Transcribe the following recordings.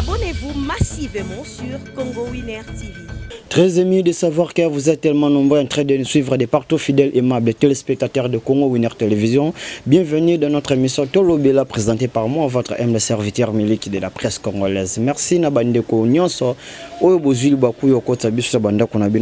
Abonnez-vous massivement sur Congo Winner TV. Très ému de savoir que vous êtes tellement nombreux en train de nous suivre des partout fidèles et aimables téléspectateurs de Congo Winner Télévision. Bienvenue dans notre émission Tolobela présentée par moi, votre humble serviteur Miliki de la presse congolaise. Merci Nabandeko Nyonso.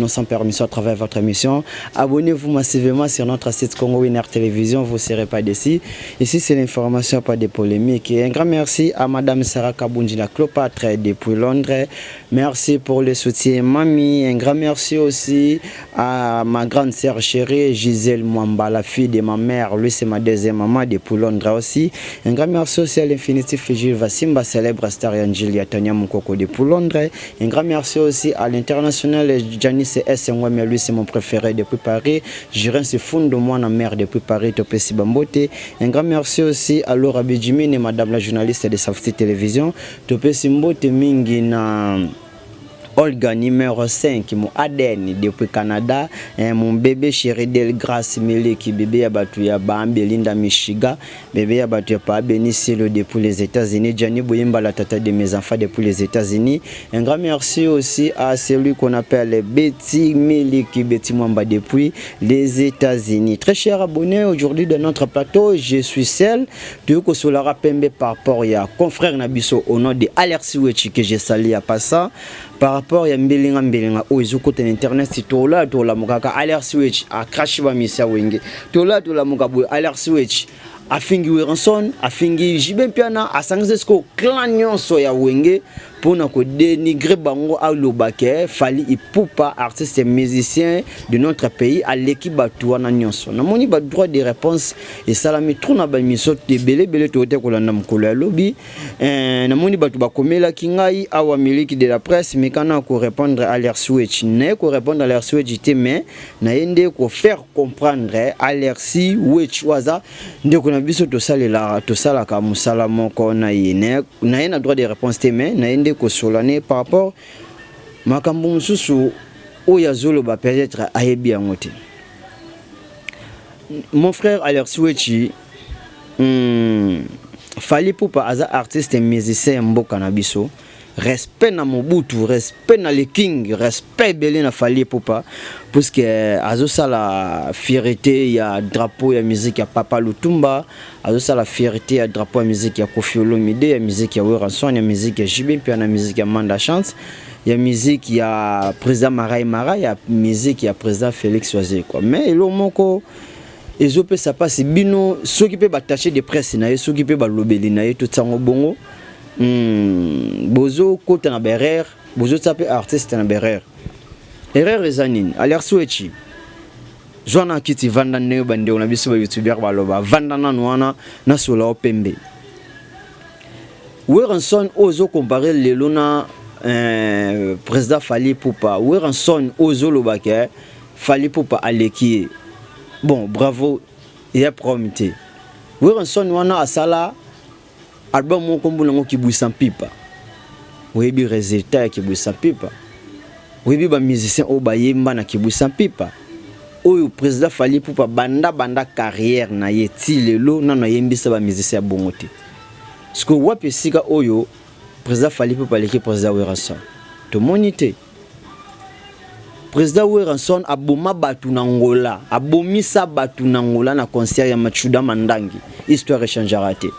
Sans permission à travers votre émission. Abonnez-vous massivement sur notre site Congo Winner Télévision, vous ne serez pas déçus. Ici c'est l'information, pas de polémique. Et un grand merci à Madame Sarah Kabunji, la Cléopâtre depuis Londres. Merci pour le soutien, mamie. Un grand merci aussi à ma grande sœur chérie Gisèle Mwamba, la fille de ma mère. Lui, c'est ma deuxième maman depuis Londres aussi. Un grand merci aussi à l'Infinitif Gilles Vassimba, célèbre star Angelia Tania Mukoko depuis Londres. Un grand merci aussi à l'international Janice S. Ngwame, lui, c'est mon préféré depuis Paris. Jiren se fonde de moi, la mère depuis Paris, Topesi Bambote. Un grand merci aussi à Laura Bidjimine, madame la journaliste de Safety Télévision. Topesi Mbote Mingi na Olga numéro 5, mon Aden depuis Canada, mon bébé chéri Del Grace Miliki, bébé Yabatuya Bambi Linda Michiga, bébé Yabatuya Pa Benicilo depuis les États-Unis, Gianni Bouyemba la tata de mes enfants depuis les États-Unis. Un grand merci aussi à celui qu'on appelle Betty Miliki, Betty Mwamba depuis les États-Unis. Très chers abonnés, aujourd'hui dans notre plateau, je suis seul. Tu veux que Solara Pembe par rapport à confrère Nabiso au nom de Alersiwechi que j'ai sali à passant. Par rapport à Mbelinga où ils ont côté internet, c'est tout là, tout la mukaka Alersiwechi a crash ba misa wenge. Tout là, tout la mukabu Alersiwechi a fingi Weranson, a fingi Jibempiana, a sangzesko clan nyonso ya wenge. Pour nous dénigrer bango à l'obake, fallait ipupa artistes et musiciens de notre pays à l'équipe Batouana Nyonso. Nous avons pas droit de réponse et ça la met trop na bamiso de belé tout est qu'on a mkolé lobby. Nous avons pas tout komela kingai awa miliki de la presse mais quand on répondre à leur switch, ne ko répondre à leur switch mais na yende ko faire comprendre à leur switch waza ndeko na biso to salela to sala ka musala moko na yene na yena droit de réponse mais na yende par rapport makambo mususu oya zolo ba peut-être ayebi angote. Mon frère Alersiwechi fallait pour pas aza artiste et musicien mboka na biso. Respect na Mobutu, respect na le king, respect belé na fallait pour pas parce que azo ça la fierté il y a drapeau il y a musique il y a Papa Lutumba, azo ça la fierté il y a drapeau il y a musique il y a Koffi Olomide, il y a musique il y a Weranson, il y a musique il y a Jibin, puis il y a musique il y a Manda Chance, il y a musique il y a président Marai Mara, il y a musique il y a président Félix Oazé quoi. Mais lo moko ezo pe ça passe bino ceux qui peuvent attacher des presse na ceux qui peuvent lobeli na tout ça bongo. Bozo kota na berer bozo tape artiste na berer erreur ezanini Alersiwechi zona kiti vanda ne bande on biso ba youtuber baloba vanda na nwana na sola opembe Weranson ozo comparer lelo na président Fally Ipupa Weranson ozo lobake Fally Ipupa aleki bon bravo il a promité Weranson wana asala album mon kombo nango ki bouissa pipa. Webi résultat ki bouissa pipa. Webi ba musicien o bayemba na ki bouissa pipa. Oyo président Fally Ipupa banda carrière na yeti lelo na yembisa ba musicien bongote. Sko wapi sika oyo président Fally Ipupa leki président Weranson. To monité. Président Weranson aboma batu na Angola, abomisa batu na Angola na concert ya Machuda Mandangi. Histoire échange raté.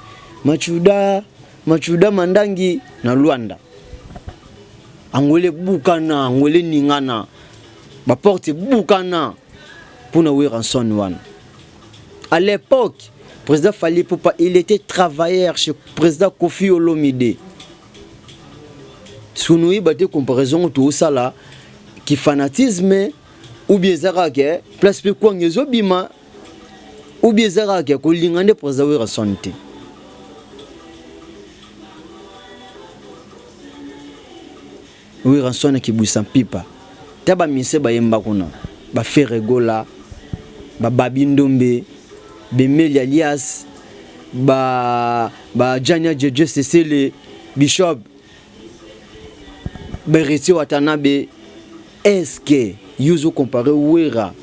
Machuda Mandangi na Luanda. Angole bukana, angole ningana. Ba porte bukana pour na Weranson wana. À l'époque, président Fally Ipupa, il était travailleur chez président Koffi Olomide. Sounoui bate comparaison tout ça là qui fanatisme ou bien zarake place pe kwa ngezo bima ou bien zarake ko lingande président Weranson te. Weranson qui bouissa pipa taba mise ba yemba kuna ba Ferregola ba Babindombe Bemeli alias ba Jania Jeje Cecile Bishop Bereti Watanabe. Est-ce que yuzo comparé Wera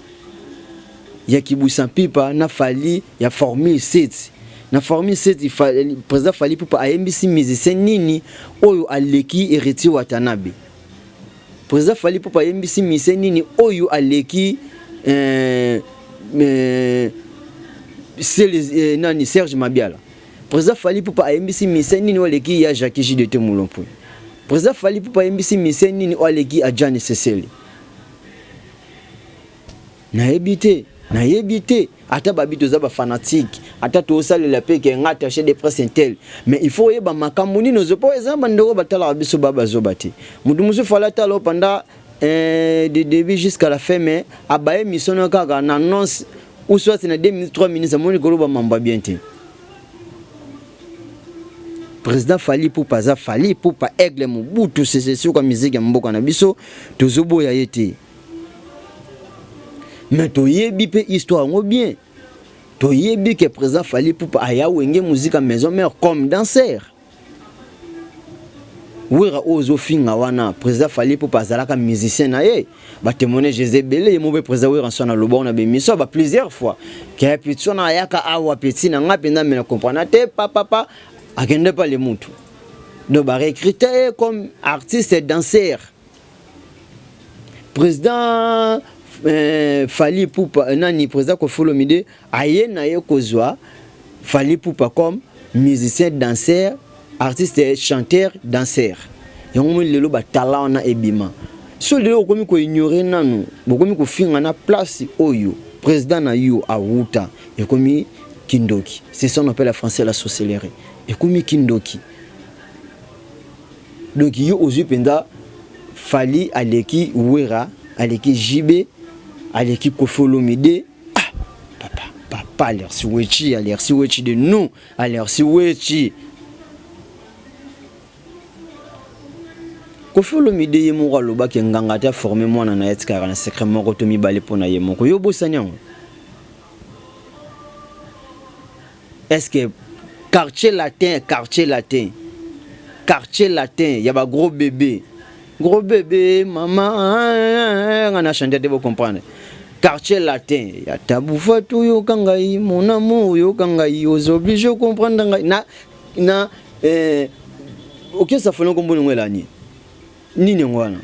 ya ki bouissa pipa na Fally ya formule 7 na formule 7 président Fally Ipupa ayembisi musicien nini oyo aleki héritier Watanabe. Président Fally Ipupa ayembisi musicien nini oyo aleki nani Serge Mabiala. Président Fally Ipupa ayembisi musicien nini oyo aleki ya Jacques JDT Mulompo. Président Fally Ipupa ayembisi musicien nini oyo aleki a Jane Cecile. Na yebite ata babito za ba fanatique ata to sala la pe ke ngata chez des presse intel mais il faut yeba makamuni no zopo ezamba ndoko batala biso baba zobati mudu musu fala talo pendant de début jusqu'à la fin mais abaye mission kaka na annonce ou soit na 2 minutes 3 minutes amoni koloba mamba bien te. Président Fally Ipupa za Fally Ipupa aigle Mobutu c'est sur comme musique ya mboka na biso tozobo ya yete. Mais to yebi pe histoire ngo bien. To yebi que président Fally Ipupa aya wenge musique à maison mère comme danseur. Wira ozo finga wana président Fally Ipupa zalaka musicien na ye. Ba témoigner Jezebele mo be président wira sona lobo na be miso ba plusieurs fois. Ke pitso na yaka awa petit na nga penda me na comprendre te papa akende pas les mutu. Do ba recruter comme artiste et danseur. Président Fally Ipupa nani président Koffi Olomide aye na ye kozwa Fally Ipupa comme musicien danseur artiste chanteur danseur yango lelo ba talent na ebima so lelo komi ko ignorer nanu bokomi ko finga na place oyo président na yo awuta e komi kindoki c'est ça on appelle en français la sorcellerie e komi kindoki donc yo ozu penda Fally aleki wera aleki jibe aleki Koffi Olomide papa l'air si wechi de nous l'air si wechi Koffi Olomide ye mo loba ke nganga ta formé mwana na etikara na secret moko to mibale pona ye moko yo bosanyango est-ce que quartier latin y a ba gros bébé maman on a chanté de vous comprendre quartier latin ya tabufa tu yo kangai mon amour yo kangai os obligé comprendre na OK ça fait longtemps qu'on là ni ngwana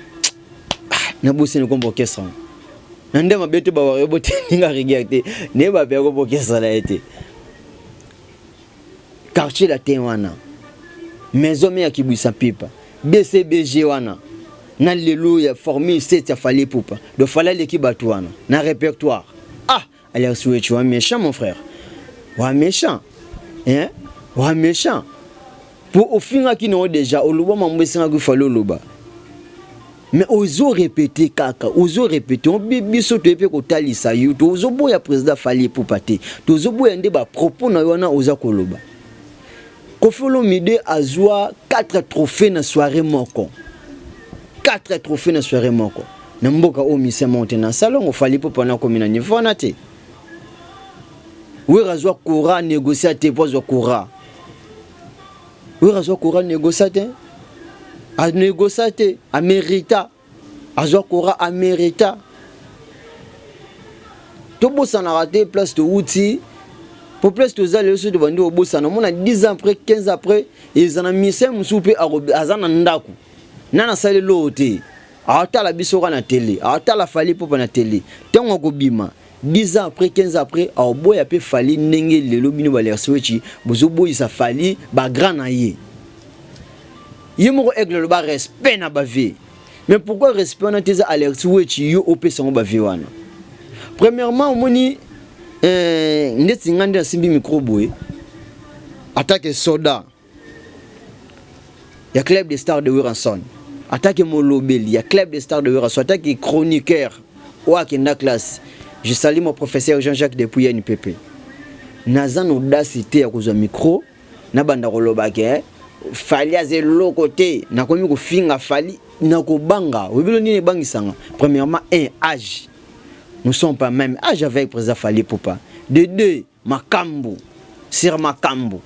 na bosse ne kombo kesa na ndema beto ba wa bote nga regardé ne ba be ko kesa la été quartier latin wana maison me ya kibwisa pipa BCBG wana na lelo ya formule 7 ya Fally Ipupa do fala l'équipe batu wana na répertoire allez souhaiter tu es méchant mon frère wa méchant wa méchant pour au fin qui non déjà au loba mambesinga ku falo loba mais ozo répéter kaka ozo répéter on biso to epe ko talisa yo to ozo boya président Fally Ipupa te to ozo boya nde ba propos na wana oza koloba Koffi Olomide azwa 4 trophées na soirée moko 4 trophées na soirée moko na mboka o mise monte na salon Fally Ipupa na komina niveau na te wera zwa courant négocier te pozo courant wera zwa courant négocier a négocier a mérita azwa courant a mérita to bossa na raté place de outil pour place de zale so de bandi o bossa na mona 10 ans après 15 après ils en a mis ça musupe azana ndaku nana sale lote atala biso na télé atala Fally Ipupa na télé tango ko bima 10 ans après 15 après a boya pe Fally ndenge lelo bino ba l'air switchi bozo boyisa Fally ba grand na ye yemo aigle le ba respect na ba vie mais pourquoi respect na teza l'air switchi yo op sango ba vie wana premièrement moni ndeti ngande simbi micro boy attaque soda ya club des stars de Wiranson attaque Molobeli ya club des stars de Wiranson attaque chroniqueur wa kenda classe je salue mon professeur Jean-Jacques Depuis NPP nazan audacité ya kozwa micro na banda koloba ke Fally azelo côté na komi ko finga Fally na ko banga webilo nini bangisanga premièrement âge nous sommes pas même âge avec président Fally Ipupa de 2 makambo sur makambo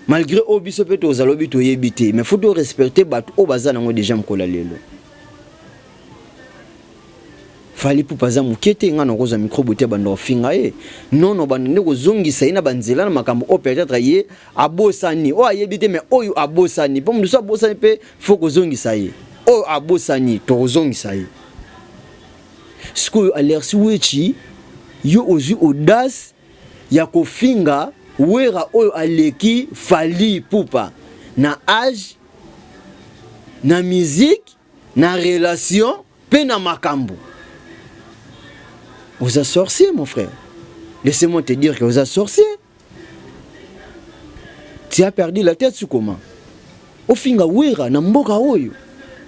malgré obiso peto ozalobi to yebité mais faut to respecter batu o bazana ngo déjà mkola lelo Fali Poupa za mukete nga na koza micro bote bando finga ye non bande ko zongisa ina banzela na makambo o peut-être ye abosani o ayebi te mais oyo abosani po mduso abosani pe faut ko zongisa ye o abosani to zongisa ye siko alersi wechi yo ozu audace ya kofinga wera oyo aleki Fali Poupa na âge na musique na relation pe na makambo. Vous êtes sorcier, mon frère. Laissez-moi te dire que vous êtes sorcier. Tu as perdu la tête, sur comment? Au finga wera na mboka oyo.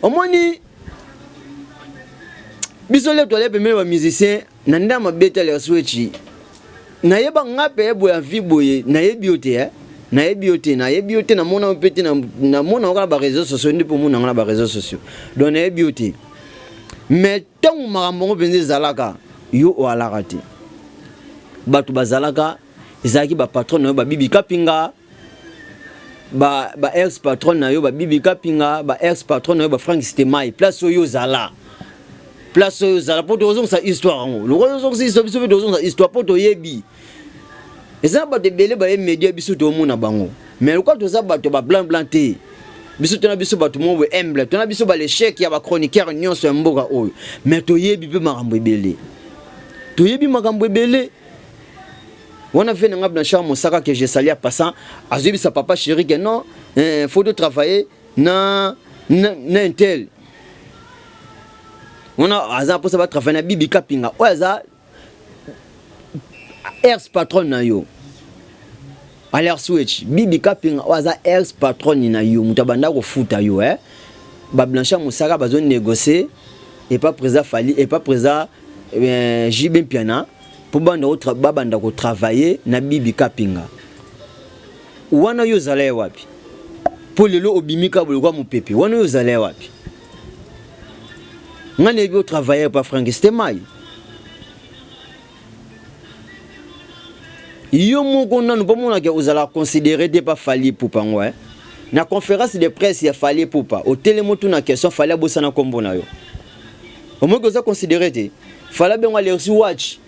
Omoni bisole to lebe me ba musicien na ndama beta le switchi. Na yeba ngape ebo ya viboye na yebiote na yebiote na mona pete na mona okala ba réseaux sociaux ndi pour mona ngala ba réseaux sociaux. Donc na yebiote. Mais tant makambo benze zalaka yo o alarati batu bazalaka ezaki ba patron na ba bibi kapinga ba ex patron na yo ba bibi kapinga ba ex patron na yo ba Frank Stemai place yo zala poto ozong sa histoire ngo lo ozong sa histoire biso ozong sa histoire poto yebi eza ba de belé ba media biso to mona bango mais lo kwa to za bato ba blanc te biso tona biso bato mo humble tona biso ba l'échec ya ba chroniqueur nyonso ya mboka oyo mais to yebi pe makambo ebele to yebi makambo ebele wana fait nga blanchard Mosaka que j'ai sali à passant azubi sa papa chéri que non faut de travailler na intel wana aza pour ça va travailler na bibi kapinga o aza ex patron na yo alors switch bibi kapinga o aza ex patron na yo mutabanda ko futa yo ba blanchard Mosaka bazo négocier et pas présent Fali et pas présent JB Piana pour babanda ko travailler na bibi kapinga wana yo zale wapi pour lelo obimika bolwa mupepe wana yo zale wapi ngane bi travailler pa Frank Stemai yo moko nanu po mona ke ozala considérer de pas Fali Poupa ngwa na conférence de presse ya Fali Poupa au télémoto na question Fali abosana kombo na yo au moins que ça considérer te Fala bien Alexis Watch.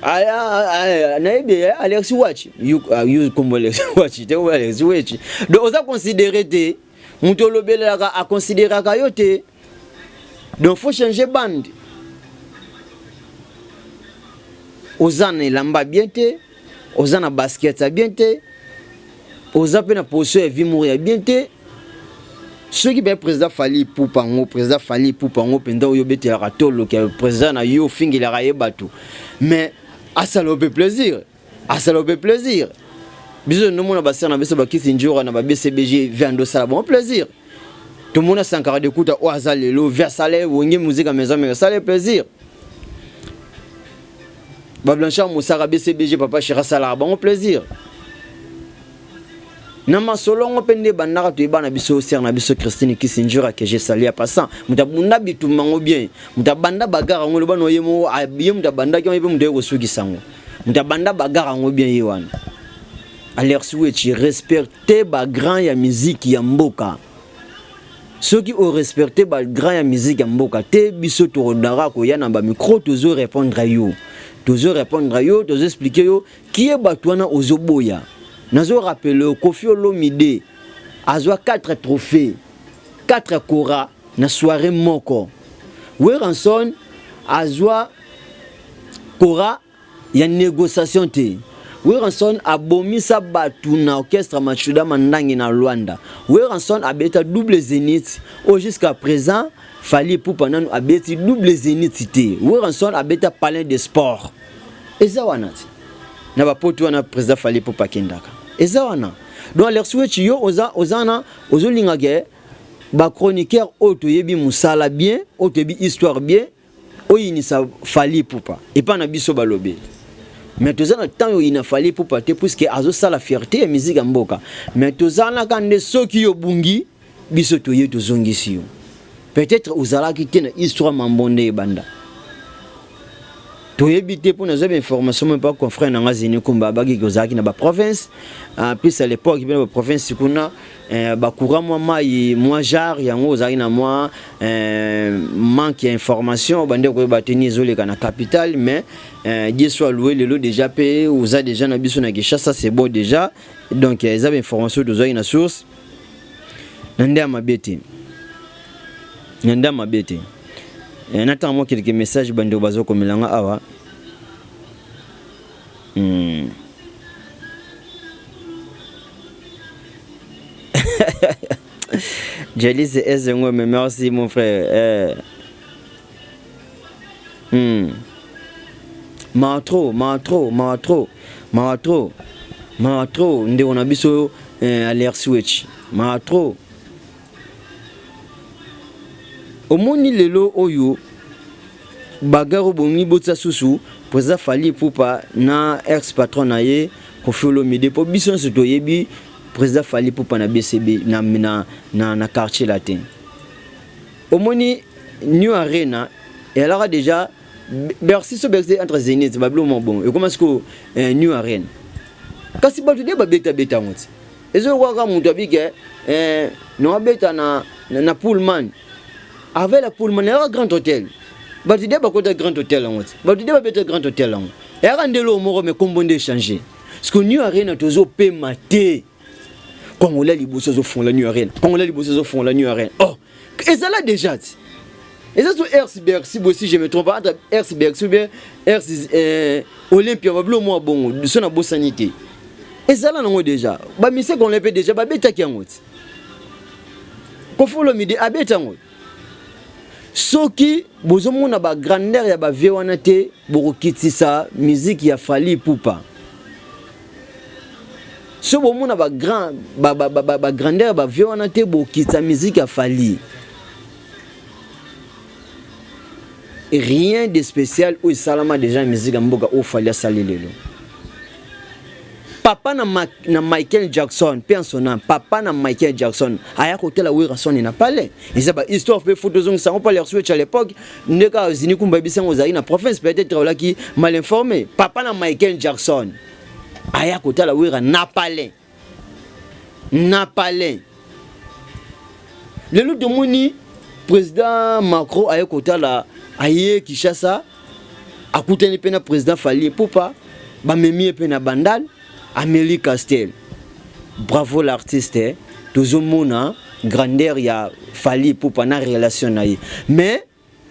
Naïbe Alexis Watch. You comme Alexis Watch. Tu vois Alexis Watch. Donc on a considéré te. Mutolo belaka a considéré kayote. Donc faut changer bande. Ozana lamba bien te. Ozana basket bien te. Ozape na position vie mourir bien te. Ceux qui ben président Fali Poupa ngo pendant yo beti la ratolo que président na yo fingi la raye batou mais à ça le plaisir biso no mona basana na biso bakisi njora na ba BCBG vendo ça bon plaisir tout le monde a sankara de kuta o azalelo versale wonge musique à maison mais ça le plaisir ba Blanchard Mosaka BCBG papa Chira Sala bon plaisir nama solongo pende bandaka to ibana biso ser na biso Christine Kisinjura que j'ai sali à passant mutabunda bitu mango bien mutabanda bagara ngolo bano yemo abiye mutabanda kyo mpe mudeko sukisango mutabanda bagara ngo bien yewana alors souhaite respecter ba grand ya musique ya mboka ceux qui ont respecté ba grand ya musique ya mboka te biso to rodara ko yana ba micro tozo répondre à yo tozo expliquer yo qui est batwana ozoboya. Nazo rappelé Kofi Olomide azwa 4 trophées 4 kora na soirée moko Weranson azwa kora ya négociation te Weranson abomisa batu na orchestre Machuda Mandangi na Luanda Weranson abeta double zénith au jusqu'à présent Fali Poupa nanu abeti double zénith te Weranson abeta palais de sport eza wanati na bapoto wana président Fali Poupa kendaka ezawana donc leur switch yo ozana ozolinga ke ba chroniqueur auto yebi musala bien auto yebi histoire bien oyinisa Fali Poupa et pas na biso balobe mais tozana temps yo ina Fali Poupa te puisque azo sala fierté ya musique ya mboka mais tozana kande soki yo bungi biso to ye tozongisi yo peut-être ozala ki tena histoire mambonde banda to éviter pour nous avoir information même pas confrère na ngazini kumba bagi kozaki na ba province plus à l'époque bien ba province kuna ba courant moi jar yango ozaki na moi manque d'information bande ko ba tenir isolé kana capitale mais Dieu soit loué le lot déjà payé ou a déjà na biso na Kinshasa ça c'est bon déjà donc ils avaient information de zoi na source nanda mabete n'attends moi quelques messages bande bazo komelanga awa Jalise Ezengo, mais merci mon frère. Matro, nde on a biso alert switch. Matro. Omoni lelo oyo bagaro bomi botsa susu poza fali pupa na ex patron na ye Koffi Olomide po biso se to yebi président fali pupa na BCB na quartier latin. Omoni New Arena et alors déjà Bercy so Bercy entre Zénith bablo bon et comment est-ce que New Arena kasi ba tude ba beta ngoti ezo waka muntu abike no beta na Pullman avec la Pullman et un grand hôtel. Bah tu dis pas quoi de grand hôtel en fait. Bah tu dis pas bête grand hôtel en. Et rendez-le au moro mais combien de changer. Parce que New Arena toujours paie maté. Quand on l'a les bosses au fond la New Arena. Quand on l'a les bosses au fond la New Arena. Oh, et ça là déjà. Et ça sur RCBR si aussi je me trompe pas entre RCBR ou bien RC Olympia va bleu moi bon de son bonne sanité. Et ça là non déjà. Bah mais c'est qu'on l'a fait déjà bah bête qui en fait. Koffi Olomide abeta en. Soki bozomona ba grandeur ya ba viwana te bokitisa musique ya Fally Ipupa. So bomona ba grandeur ba viwana te bokitisa musique ya Fally. Rien de spécial ou salama déjà musique mboka o Fally a sali lelo. Papa na Michael Jackson, personnel, papa na Michael Jackson, aya côté la Wilson na palais. Et ça ba histoire fait photos on ça on pas leur switch à l'époque, ndeka zini kumba bisa ngozali na province peut-être là qui mal informé. Papa na Michael Jackson, aya côté la Wilson na palais. Le lot de moni président Macron aya côté la aye Kinshasa, akutani pena président Fally Ipupa, ba memi pena bandal. Amélie Castel, bravo l'artiste, toujours mona grandeur ya Fally Ipupa na relation naïe. Mais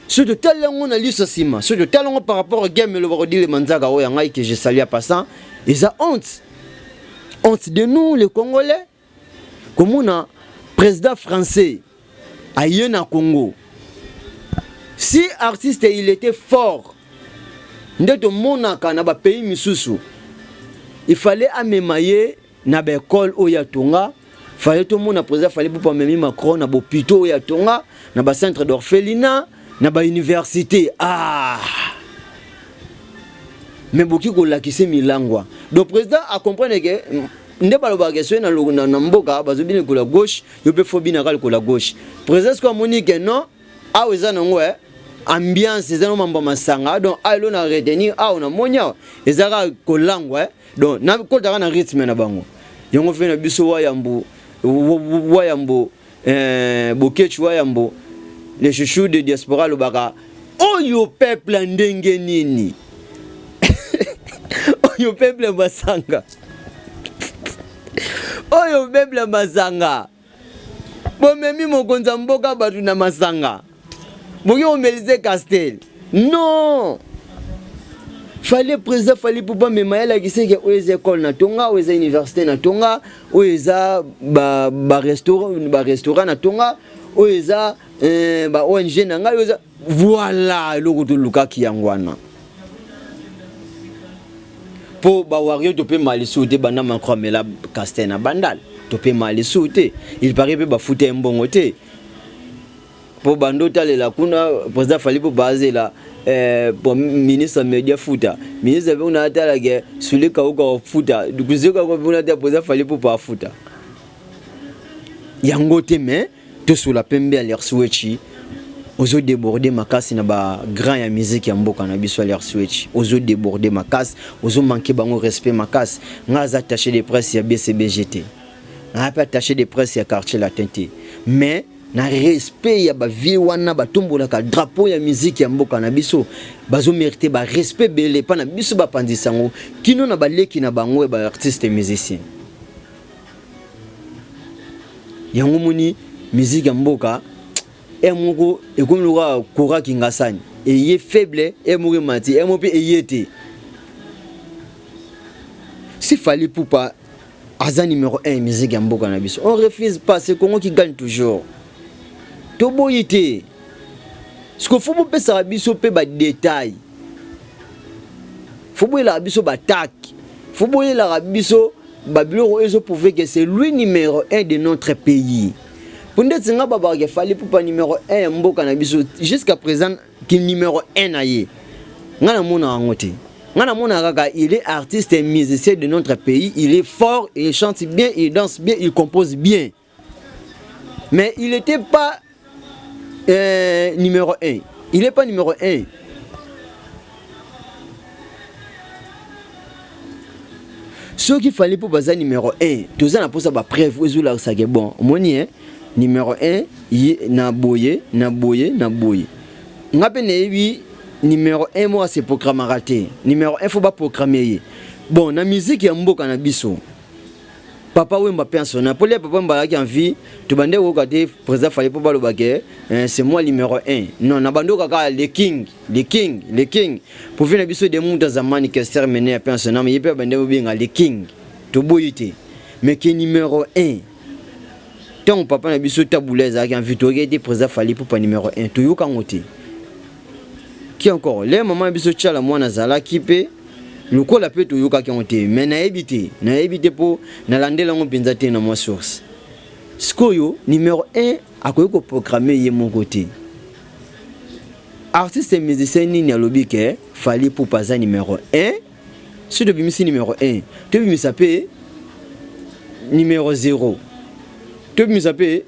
ce de tel on a lu ce ciment, ce de tel on par rapport au game le borodi le manzaga o yangai que je salue à passant, ils a honte de nous les Congolais, comme on a président français aïe na Congo. Si artiste il était fort, ndeto mona kana ba pays misusu. Il fallait amemayer na l'école oya tonga, fallait tout le monde président Fally Ipupa memi Macron na hôpital oya tonga, na ba centre d'orphelinat, na ba université. Ah. Mais beaucoup ko lakise milangwa. Donc président a comprendre que ndeba lo bageso na mboka bazobine ko la gauche, yo pe fobi na ko la gauche. Président ko monique non, a weza na ngwe ambiance ezano mambo masanga donc alo na retenir a on a monya ezaka ko langwa donc na ko dara na rythme na bango yongo fe na biso wayambo bokechu wayambo les chouchous de diaspora lo baka oyo peuple ndenge nini oyo peuple masanga oyo peuple masanga bomemi mokonza mboka batu na masanga Moyo Omelize Castel. Non. Fallait président Fally Ipupa me maela qui sait que aux écoles na tonga, aux universités na tonga, aux restaurant na tonga, aux ONG na nga, voilà le retour Luka qui yangwana. Pour wario to pe mali souté banda Macron mais la Castel na bandal. To pe mali souté. Il paraît pe ba fouté mbongoté. Pour bandota la kuna président Fally Ipupa bazela pour ministre media futa ministre on a atala ke sule ka uka futa dukuzeka ko on a atala président Fally Ipupa futa yango te mais to sur la pembe à l'air switchi ozo déborder makasi na ba grand ya musique ya mboka na biso l'air switch ozo déborder makasi ozo manquer bango respect makasi nga za attaché de presse ya BCBGT nga pa attaché de presse ya quartier latin mais na respect ya ba vie wana batombola ka drapeau ya musique ya mboka na biso bazo mériter ba respect belé pa na biso ba pandisango kino na baleki na bango ba artiste musicien yango moni musique ya mboka emoko ekomluka kora kingasani eye faible emoko mati emope eyete si Fally Ipupa aza numéro 1 musique ya mboka na biso on refuse pas c'est Congo qui gagne toujours to boyite ce qu'il faut pesa biso pe ba détail faut boyela biso ba tac faut boyela biso ba biloko ezo prouver que c'est lui numéro 1 de notre pays. Pour nous dire que Fally Ipupa numéro 1 mboka na biso jusqu'à présent qui numéro 1 na ye. Ngana mona ngote. Ngana mona kaka il est artiste et musicien de notre pays, il est fort, il chante bien, il danse bien, il compose bien. Mais il n'était pas numéro 1. Il n'est pas numéro 1. Ce qu'il fallait pour baser numéro 1, tout ça n'a pas ça preuve ça que bon, moni numéro 1 na boye. Ngape nebi numéro 1 moi c'est programme raté. Numéro 1 faut pas programmer. Bon, na musique ya mboka na biso. Papa Wemba personnel pour les papa Wemba qui en vie, tu bande au côté président Fally Ipupa lo baké, c'est moi numéro 1. Non, na bando kaka le king. Pour venir biso de monde za manifester mener personnel mais il peut bande binga le king. To boyité. Mais qui numéro 1. Tant papa na biso tabouleza qui en vie to été président Fally Ipupa numéro 1. To yoka ngote. Qui encore les maman biso tchala mwana zala kipe le ko la peut to yoka ki ngote mais na éviter pour na landela ngo penza te na moi source. Skoyo numéro 1 akoyoko programmer ye mon côté. Artiste et musicien ni alobi ke Fally Ipupa za numéro 1. Si de bimisi numéro 1, tu bimisa pe numéro 0. Tu bimisa pe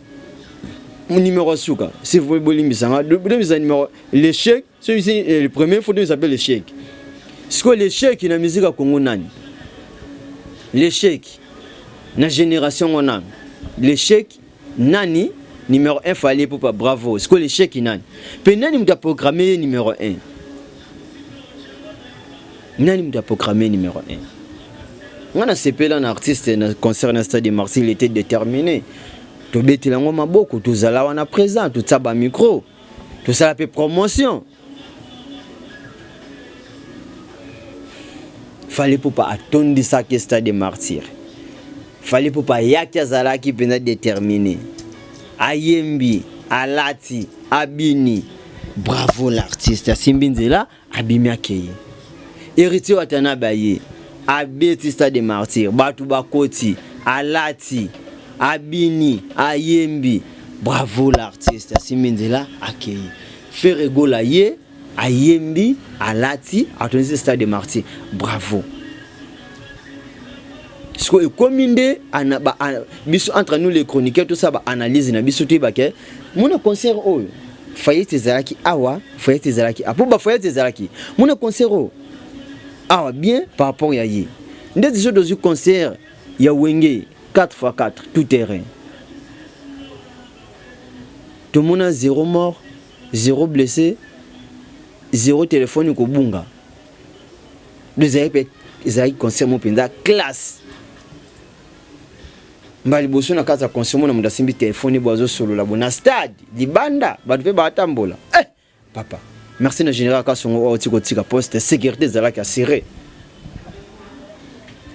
numéro suka. Si vous voulez bimisa de numéro l'échec, celui-ci le premier faut de s'appeler l'échec. Ce que l'échec na musique à Congo nani. L'échec na génération on a. L'échec nani numéro 1 Fally Ipupa bravo. Ce que l'échec nani. Pe nani mta programmer numéro 1. Nani mta programmer numéro 1. On a CP un artiste na concert na stade de Marseille, il était déterminé. To betela ngoma boko to zala wana présent, tout ça ba micro. Tout ça la pe promotion. Fally Ipupa atondi sa ke stade de martyr. Fally Ipupa yaki azala ki pena déterminé. Ayembi, alati, abini. Bravo l'artiste. Simbinzela abimi akeye. Héritier watana baye. Abeti stade de martyr. Batu bakoti, alati, abini, ayembi. Bravo l'artiste. Simbinzela akeye. Faire gola ye. Ayembi, alati, atonisé stade de martyr. Bravo. Ce que commandé entre nous les chroniqueurs tout ça ba analyse na biso tu ba ke mon concert o Fayette Zalaki awa Fayette Zalaki apoba Fayette Zalaki mon concert o awa bien par rapport ya yi ndé zo do concert ya wenge 4x4 tout terrain tout monde a 0 mort 0 blessé 0 téléphone ko bunga deux airs concert mon penda classe mbali boso na kaza consomo na mudasimbi telefone bozo solo la bona stade libanda batu pe batambola papa merci na général Kasongo o tiko tika poste sécurité zala ka serré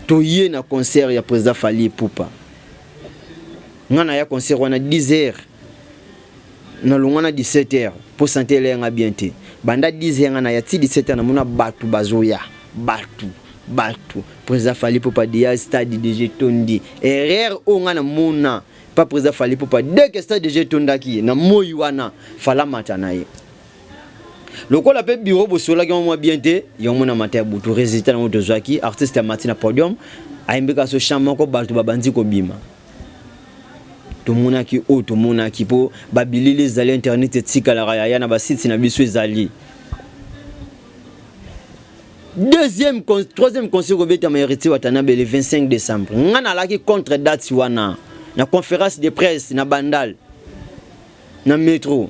to yé na concert ya président Fally Ipupa ngana ya concert wana 10h na longona 17h pour santé le nga bien te banda 10h na ya ti 17h na mona batu bazoya batu président Fally Ipupa dia stade DG Tondi erreur ongana mona pas président Fally Ipupa dès que stade DG Tondaki na moyi wana fala matana ye lokola pe bureau bosola ki mo bien te yo mona mata butu résultat na moto zwaki artiste matina podium aimbeka so chamon ko batu babandi ko bima tomonaki o tomonaki po babilili ezali internet etikala ya na basite na biso ezali. Troisième conseil kobeta mayorité watanabe le 25 décembre. Ngana laki contre date wana na conférence de presse na bandal na métro.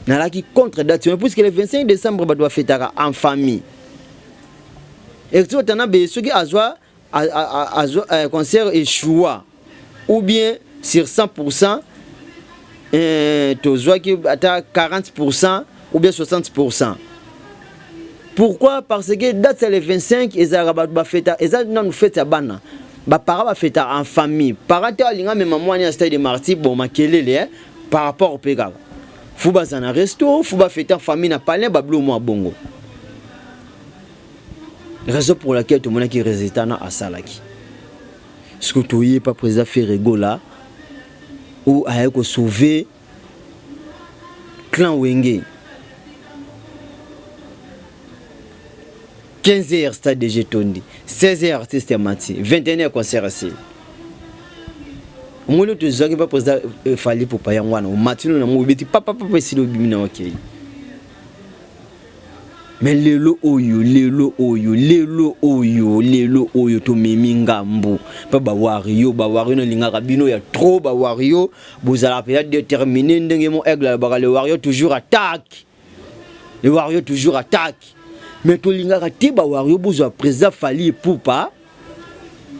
Na laki contre date puisque le 25 décembre ba doit fêter en famille. Et tu watanabe soki azwa concert échoua ou bien sur 100% tozwa ki ata 40% ou bien 60%. Pourquoi? Parce que date c'est le 25 et ça va fêter et ça non fête bana. Ba para va fêter en famille. Parate alinga même maman ni stade de marti bon makelele par rapport au pega. Faut ba zana resto, faut ba fêter en famille na palais ba blo mo bongo. Raison pour laquelle tout le monde qui résiste à Salaki. Ce que tu n'es pas président Ferrego là, ou à sauver clan Wenge. 15h stade de Jetondi, 16h artiste Mati, 21h concert assez. Moi le tu sais pas président fallait pour pas yangwana, Mati nous na mo beti papa si le bimina OK. Mais lelo oyo to memingambo pa ba wario no lingaka bino ya trop ba wario bozala peut déterminer ndenge mo aigle ba le wario toujours attaque. Le wario toujours attaque. Mais to lingaka ti ba wario bozwa président Fally Ipupa.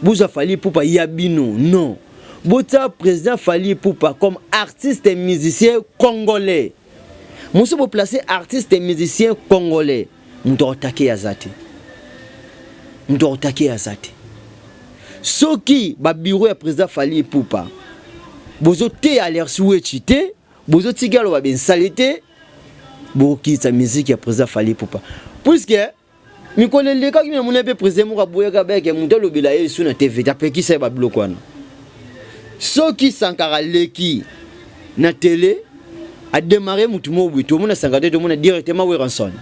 Bozwa Fally Ipupa yabino non. Bota président Fally Ipupa comme artiste et musicien congolais. Monsieur vous placer artiste et musicien congolais. Mto attaquer azate. Soki ba bureau ya président Fally Ipupa. Bozo te aler souetite, bozo tigalo ba ben salite. Boki sa musique ya président Fally Ipupa. Puisque mi kolele ka kimi munepe président mo boya ka beke mto lobela yesu na TV ta peki sa ba blokwana. Soki Sankara leki na télé a démarré mutumo buto mona sangate to mona directement we ranson.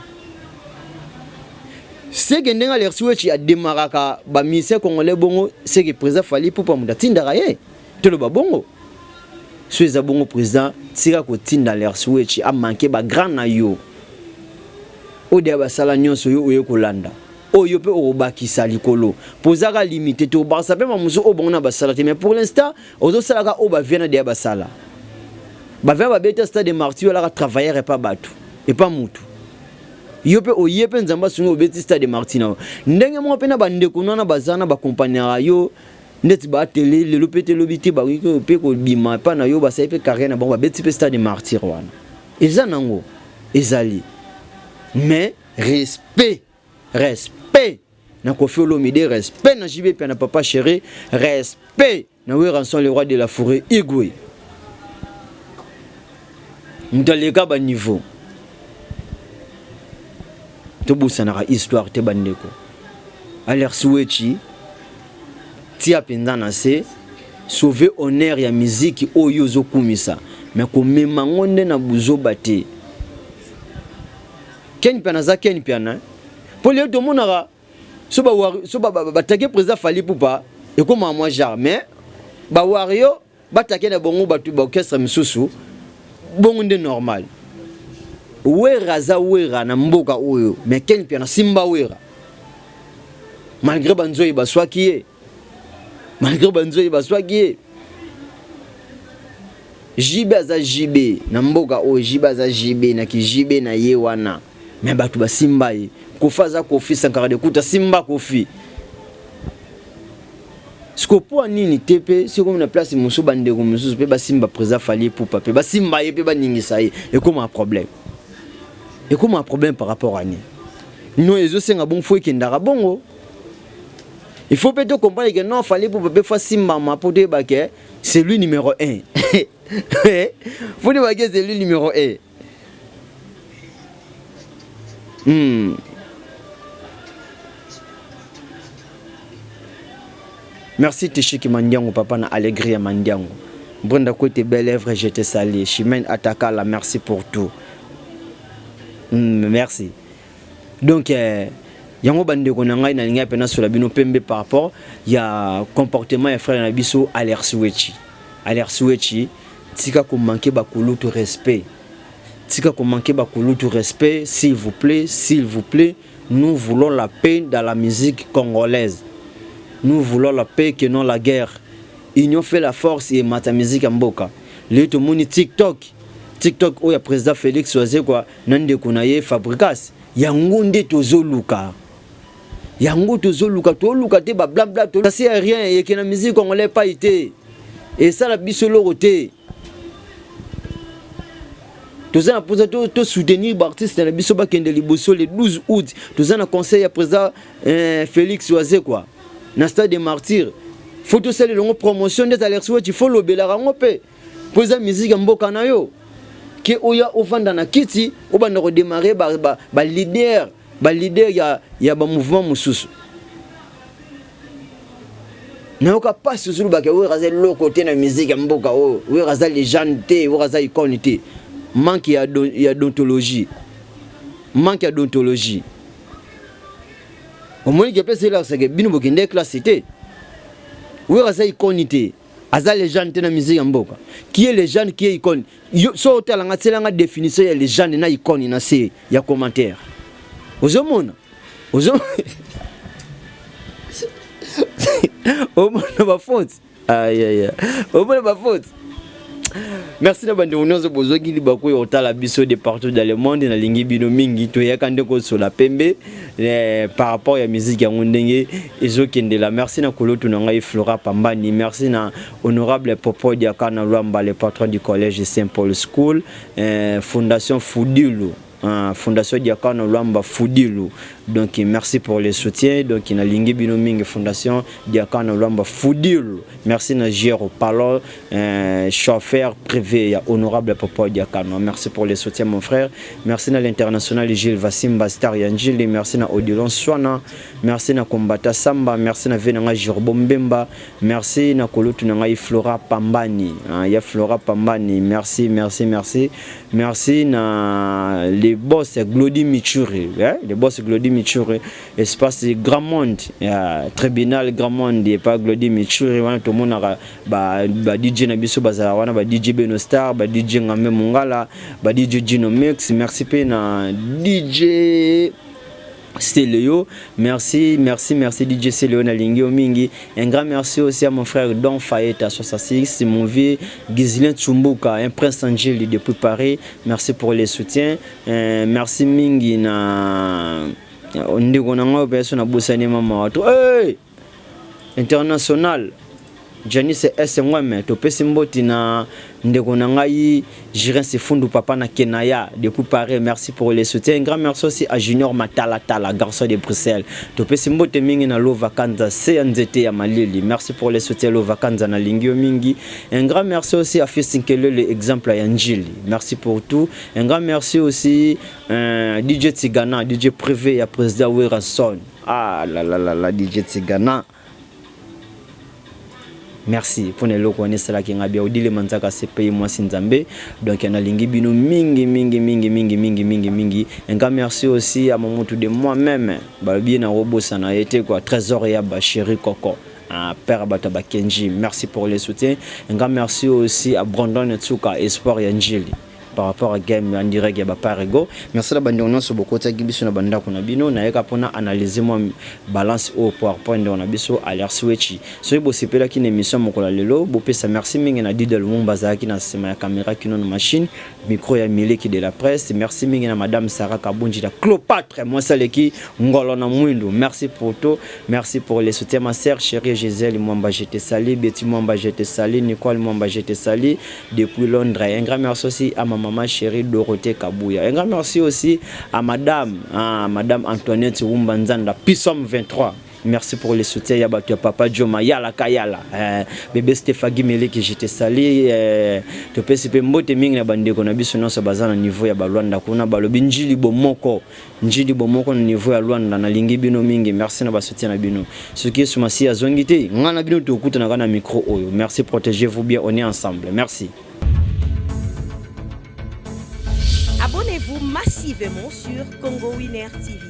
C'est que ndenga les souhaits a démarré ka ba ministère congolais bongo c'est que président Fally Ipupa muda tinda raye to lo ba bongo. Soit bongo président tira ko tinda les souhaits a manqué ba grand na yo. O de ba sala nyonso yo oye kolanda. Oyo pe o bakisa likolo. Pozaka limité to ba sape ma muso o bongo na ba sala mais pour l'instant ozo sala ka o ba viena de ba sala. Ba vient ba beta stade de martyr la travailler et pas batu et pas mutu. Yope oyepe nzamba sungo beti stade de martina. Ndenge mo pe na bande ko na bazana ba compagnie yo net ba télé le lopete lobiti ba ko pe ko bima pa na yo ba saipe carrière na bon ba beti stade de martyr wana. Eza nango ezali. Mais respect na Koffi Olomide, respect na JB pe na papa chéri, respect na we ranson le roi de la forêt Igwe. Mdalega ba niveau. Tobu sanara histoire te bandeko. Aler souechi tia pendana se sauver honneur ya musique oyo zo kumisa. Mais ko mema ngonde na buzo bate. Ken piana za ken piana. Pour les deux monara so ba take président Fally Ipupa et comme moi jamais ba wario ba take na bongo batu ba orchestre misusu bongo nde normal. Wera za wera na mboka oyo mais ken piana simba wera. Malgré banzoyi baswaki Jibe za jibe na mboka oyo jibe za jibe na ki jibe na ye wana mais batu ba simba ye kofaza Koffi Sankara de kuta simba Koffi. Siko po nini tepe c'est comme na place muso bande ko muso pe ba simba président Fally Ipupa pe ba simba ye pe ba ningisa ye et comme un problème. Et comme un problème par rapport à ni. Non ezo senga bon fo ekendaka bongo. Il faut peut-être comprendre que non Fally Ipupa pe fa simba ma po de ba ke c'est lui numéro 1. Faut dire que c'est lui numéro 1. Merci Tishiki Mandiango papa na Allegria Mandiango. Brenda côté belle œuvre je te salue. Chimène Atakala merci pour tout. Merci. Donc yango bande ko nanga na linga pena sur la bino pembe par rapport ya comportement ya frère na biso Aler Souechi. l'air souhaité tika ko manquer ba kulutu respect tika ko manquer ba kulutu respect s'il vous plaît nous voulons la paix dans la musique congolaise. Nous voulons la paix que non la guerre. Union fait la force et mata musique mboka. Le tout monde TikTok où ya président Félix Oise quoi nande kunaye Fabricas yangunde tozoluka to luka te ba blabla to ça c'est rien et que la musique congolaise pas été et ça la bisolo roté tous en poser to soutenir l'artiste na biso ba kende liboso le 12 août tous en conseil à président Félix Oise quoi na stade des martyrs faut tout ça le promotion des alertes il faut lobela rango pe poser musique mboka na yo que oya ovanda na kiti obanda ko démarrer ba leader ya ba mouvement mususu na oka pas suzulu ba ke o raza lo côté na musique mboka o raza légende te o raza icône te manque ya d'ontologie au moins que peut là c'est que bino bokinde classe te o raza icône te aza légende te na musique mboka qui est légende qui est icône so talanga tselanga définition ya légende na icône na c'est ya commentaire ozomona omona ba faute aïe omona ba faute. Merci na bande onozo bozoki libako yo tala biso de partout dans le monde na lingi bino mingi to yakande ko sur la pembe par rapport à musique ya ngondenge ezokende la. Merci na koloto na ngai Flora Pambani, merci na honorable Popo Diakana Lwamba, le patron du collège Saint Paul School, fondation Fudilu, fondation Diakana Lwamba Fudilu. Donc merci pour le soutien. Donc na lingi bino mingi fondation Diakana Lwamba Fudilu. Merci na Giro Palo, chauffeur privé ya honorable Popo Diakana. Merci pour le soutien mon frère. Merci na l'international Gilles Vassimba Star Yanjili, merci na Odilon Swana, merci na Kombata Samba, merci na Venanga Jirbo Mbemba, merci na Kolutu na Flora Pambani, ya Flora Pambani, merci na les boss Glody Michuri, les boss Glody Michuri, espace Grand Monde, tribunal Grand Monde et pas Glody Michuri, wana tout le monde ba DJ na biso bazala wana ba DJ Beno Star, ba DJ Ngame Mungala, ba DJ Gino Mix, merci pe na DJ Célio, merci DJ Célio na lingi omingi. Un grand merci aussi à mon frère Don Faeta 66, mon vieux Ghislain Tsumbuka, un prince Angeli depuis Paris. Merci pour les soutiens. Merci mingi na ndiko na ngo peso na busani mama watu. Hey! International Janice S Mweme to pesimboti na ndeko na ngai Jirin Sefundu papa na Kenaya depuis Paris. Merci pour les soutiens. Un grand merci aussi à Junior Matala garçon de Bruxelles. To pesimbote mingi na Lova Kanza CNZT ya Malili. Merci pour les soutiens Lova Kanza na lingio mingi. Un grand merci aussi à Festinkele le exemple à Yanjili. Merci pour tout. Un grand merci aussi DJ Tigana, DJ privé ya président Werason. Ah la DJ Tigana. Merci pour les locaux on sala ki ngabia odile manzaka CPI moi Sinzambe. Donc on a lingi bino mingi. Un grand merci aussi à mon de moi-même bien na robo sana été quoi trésor ya ba chéri Coco. Père Bataba Kenji, merci pour les soutiens. Un grand merci aussi à Brandon Tsuka Espoir Yanjili par rapport à game en direct ya ba parego. Merci la bande on so beaucoup ta gibiso na banda kuna bino na yeka pona analyser moi balance au PowerPoint on a biso alert switch. So bo sepela ki na émission mokola lelo bo pesa merci mingi na Didel Mumba za ki na sema ya caméra ki na machine micro ya Mileki de la presse. Merci mingi na madame Sarah Kabunji la Cléopâtre moi saleki ngolo na mwindo. Merci pour tout, merci pour les soutiens ma sœur chérie Gisèle Mwamba j'étais sali, Betty Mwamba j'étais sali, Nicole Mwamba j'étais sali depuis Londres. Un grand merci aussi à maman chérie Dorothée Kabouya. Un grand merci aussi à madame Antoinette Wumbanzanda Pissom 23. Merci pour les soutiens ya batu papa Joma yala kayala bébé Stéphanie Mele qui j'étais sali to pesipe mbote mingi na bandeko na biso no so bazana niveau ya balwanda kuna balobi njili bomoko na niveau ya Luanda na lingi bino mingi. Merci na ba soutien na bino ce qui est sumasi azongite ngana bino to kuta na kana micro oyo. Merci, protégez-vous bien, on est ensemble. Merci. Abonnez-vous massivement sur Congo Winner TV.